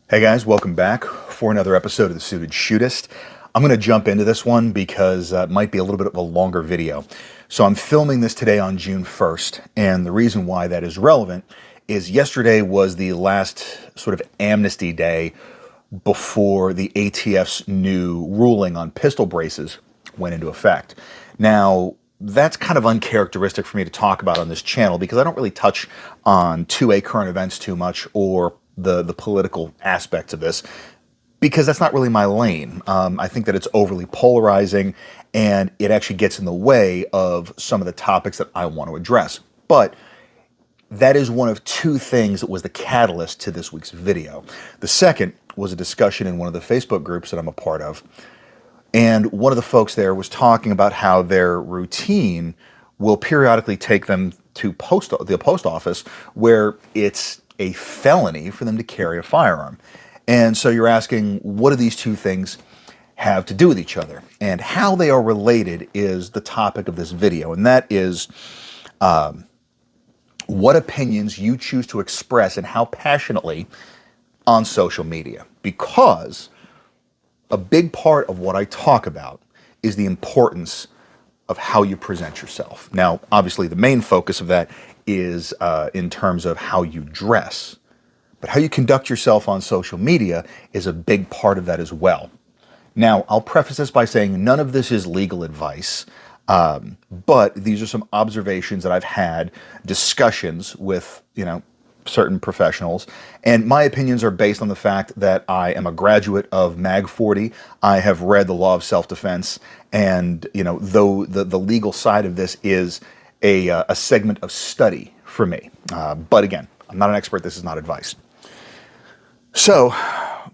Hey guys, welcome back for another episode of the Suited Shootist. I'm going to jump into this one because it might be a little bit of a longer video. So I'm filming this today on June 1st, and the reason why that is relevant is yesterday was the last sort of amnesty day before the ATF's new ruling on pistol braces went into effect. Now, that's kind of uncharacteristic for me to talk about on this channel because I don't really touch on 2A current events too much or the political aspects of this because that's not really my lane. I think that it's overly polarizing and it actually gets in the way of some of the topics that I want to address. But that is one of two things that was the catalyst to this week's video. The second was a discussion in one of the Facebook groups that I'm a part of. And one of the folks there was talking about how their routine will periodically take them to the post office where it's a felony for them to carry a firearm. And so you're asking, what do these two things have to do with each other? And how they are related is the topic of this video. And that is what opinions you choose to express and how passionately on social media. Because a big part of what I talk about is the importance of how you present yourself. Now, obviously, the main focus of that is in terms of how you dress. But how you conduct yourself on social media is a big part of that as well. Now, I'll preface this by saying none of this is legal advice, but these are some observations that I've had, discussions with, certain professionals, and my opinions are based on the fact that I am a graduate of Mag 40. I have read the law of self-defense, and though the legal side of this is a segment of study for me, but again, I'm not an expert. This is not advice. So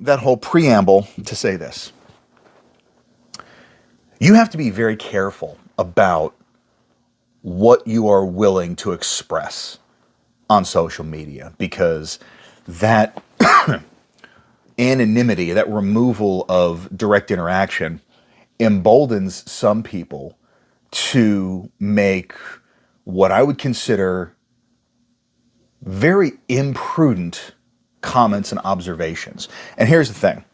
that whole preamble to say this, you have to be very careful about what you are willing to express on social media, because that anonymity, that removal of direct interaction emboldens some people to make what I would consider very imprudent comments and observations. And here's the thing.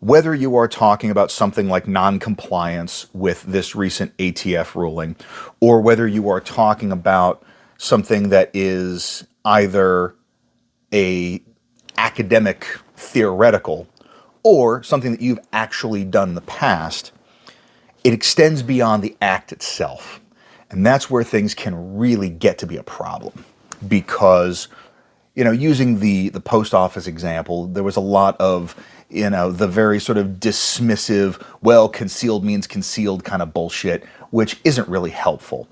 Whether you are talking about something like non-compliance with this recent ATF ruling, or whether you are talking about something that is either a academic theoretical or something that you've actually done in the past, it extends beyond the act itself. And that's where things can really get to be a problem. Because, using the post office example, there was a lot of, the very sort of dismissive, well, concealed means concealed kind of bullshit, which isn't really helpful.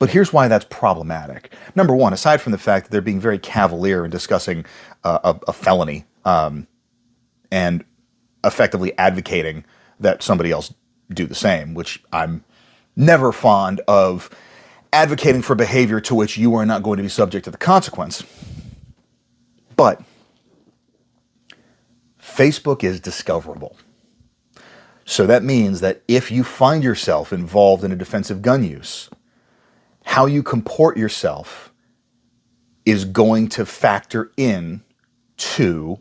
But here's why that's problematic. Number one, aside from the fact that they're being very cavalier in discussing a felony and effectively advocating that somebody else do the same, which I'm never fond of advocating for behavior to which you are not going to be subject to the consequence. But Facebook is discoverable. So that means that if you find yourself involved in a defensive gun use, how you comport yourself is going to factor in to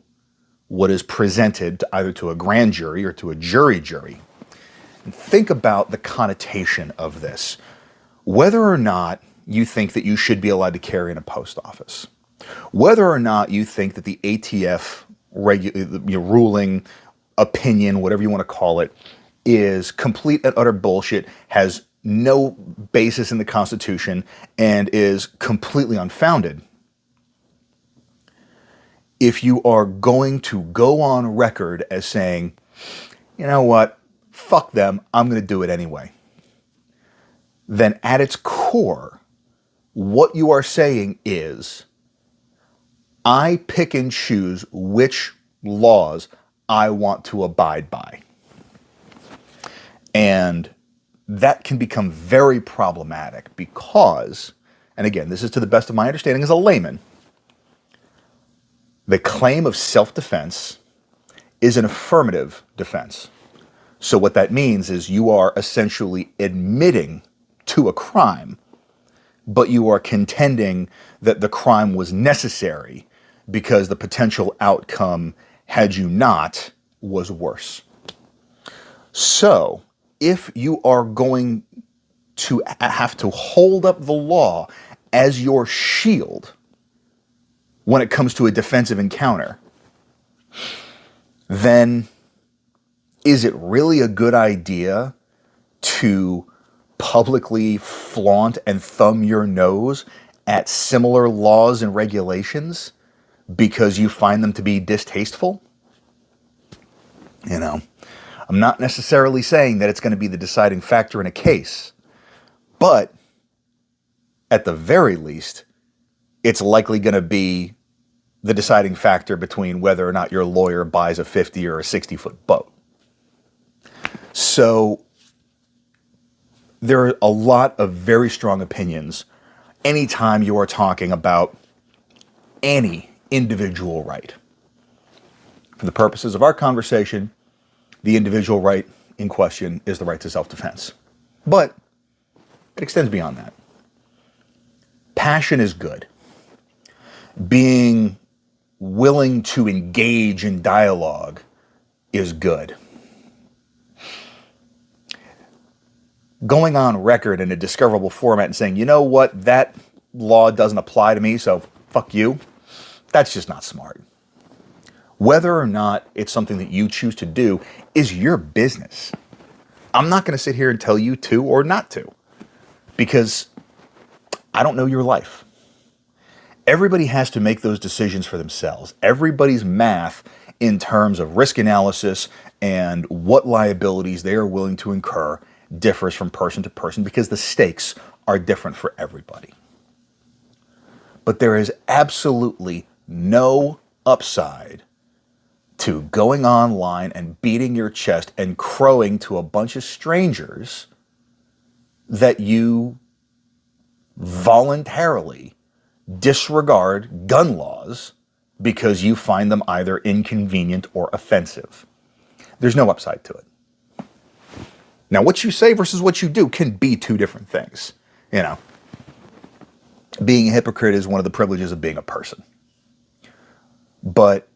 what is presented to either to a grand jury or to a jury. And think about the connotation of this. Whether or not you think that you should be allowed to carry in a post office, whether or not you think that the ATF ruling, opinion, whatever you want to call it, is complete and utter bullshit, has no basis in the Constitution, and is completely unfounded. If you are going to go on record as saying, you know what, fuck them, I'm going to do it anyway, then at its core, what you are saying is, I pick and choose which laws I want to abide by. And that can become very problematic because, and again, this is to the best of my understanding as a layman, the claim of self-defense is an affirmative defense. So what that means is you are essentially admitting to a crime, but you are contending that the crime was necessary because the potential outcome, had you not, was worse. So, if you are going to have to hold up the law as your shield when it comes to a defensive encounter, then is it really a good idea to publicly flaunt and thumb your nose at similar laws and regulations because you find them to be distasteful? You know, I'm not necessarily saying that it's going to be the deciding factor in a case, but at the very least, it's likely going to be the deciding factor between whether or not your lawyer buys a 50 or a 60-foot boat. So there are a lot of very strong opinions anytime you are talking about any individual right. For the purposes of our conversation, the individual right in question is the right to self-defense. But it extends beyond that. Passion is good. Being willing to engage in dialogue is good. Going on record in a discoverable format and saying, you know what, that law doesn't apply to me, so fuck you, that's just not smart. Whether or not it's something that you choose to do is your business. I'm not going to sit here and tell you to or not to, because I don't know your life. Everybody has to make those decisions for themselves. Everybody's math in terms of risk analysis and what liabilities they are willing to incur differs from person to person because the stakes are different for everybody. But there is absolutely no upside to going online and beating your chest and crowing to a bunch of strangers that you voluntarily disregard gun laws because you find them either inconvenient or offensive. There's no upside to it. Now, what you say versus what you do can be two different things. You know, being a hypocrite is one of the privileges of being a person. But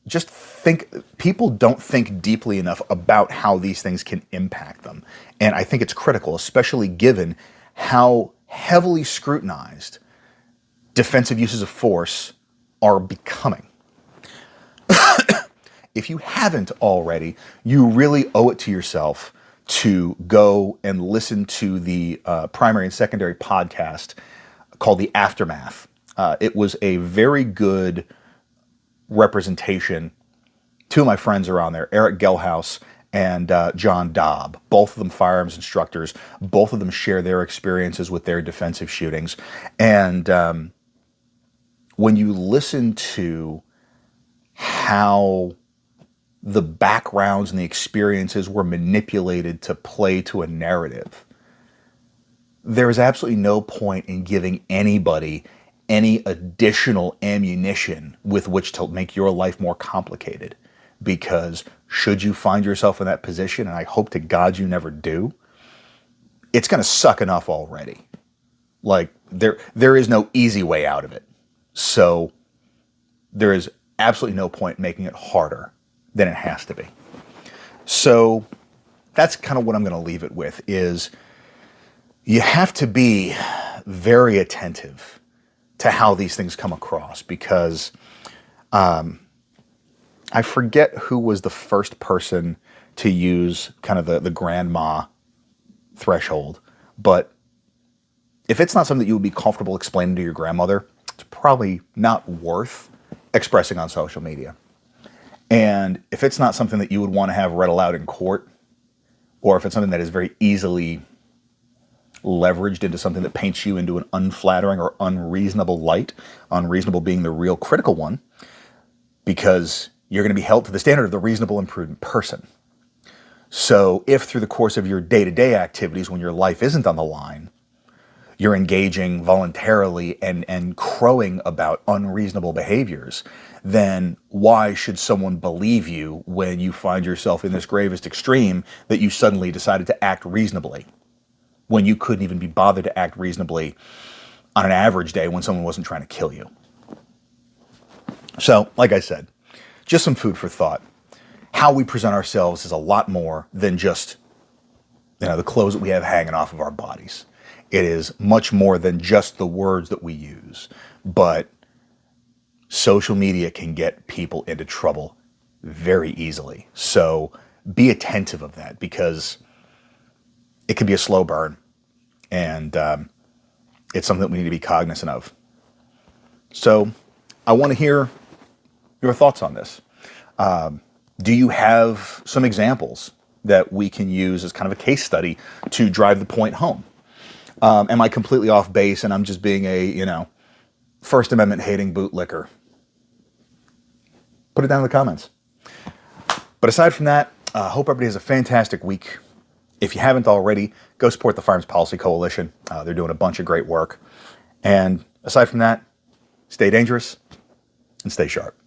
just think, people don't think deeply enough about how these things can impact them. And I think it's critical, especially given how heavily scrutinized defensive uses of force are becoming. If you haven't already, you really owe it to yourself to go and listen to the primary and secondary podcast called The Aftermath. It was a very good representation. Two of my friends are on there, Eric Gelhaus and John Dobb, both of them firearms instructors. Both of them share their experiences with their defensive shootings. And when you listen to how the backgrounds and the experiences were manipulated to play to a narrative, there is absolutely no point in giving anybody any additional ammunition with which to make your life more complicated. Because should you find yourself in that position, and I hope to God you never do, it's going to suck enough already. Like, there is no easy way out of it. So there is absolutely no point in making it harder than it has to be. So that's kind of what I'm going to leave it with, is you have to be very attentive to how these things come across, because I forget who was the first person to use kind of the grandma threshold, but if it's not something that you would be comfortable explaining to your grandmother, it's probably not worth expressing on social media. And if it's not something that you would want to have read aloud in court, or if it's something that is very easily leveraged into something that paints you into an unflattering or unreasonable light, unreasonable being the real critical one, because you're going to be held to the standard of the reasonable and prudent person. So if through the course of your day-to-day activities, when your life isn't on the line, you're engaging voluntarily and crowing about unreasonable behaviors, then why should someone believe you when you find yourself in this gravest extreme that you suddenly decided to act reasonably, when you couldn't even be bothered to act reasonably on an average day when someone wasn't trying to kill you? So, like I said, just some food for thought. How we present ourselves is a lot more than just, the clothes that we have hanging off of our bodies. It is much more than just the words that we use. But social media can get people into trouble very easily. So be attentive of that, because it can be a slow burn, and it's something that we need to be cognizant of. So I want to hear your thoughts on this. Do you have some examples that we can use as kind of a case study to drive the point home? Am I completely off base and I'm just being a, First Amendment hating bootlicker? Put it down in the comments. But aside from that, I hope everybody has a fantastic week. If you haven't already, go support the Firearms Policy Coalition. They're doing a bunch of great work. And aside from that, stay dangerous and stay sharp.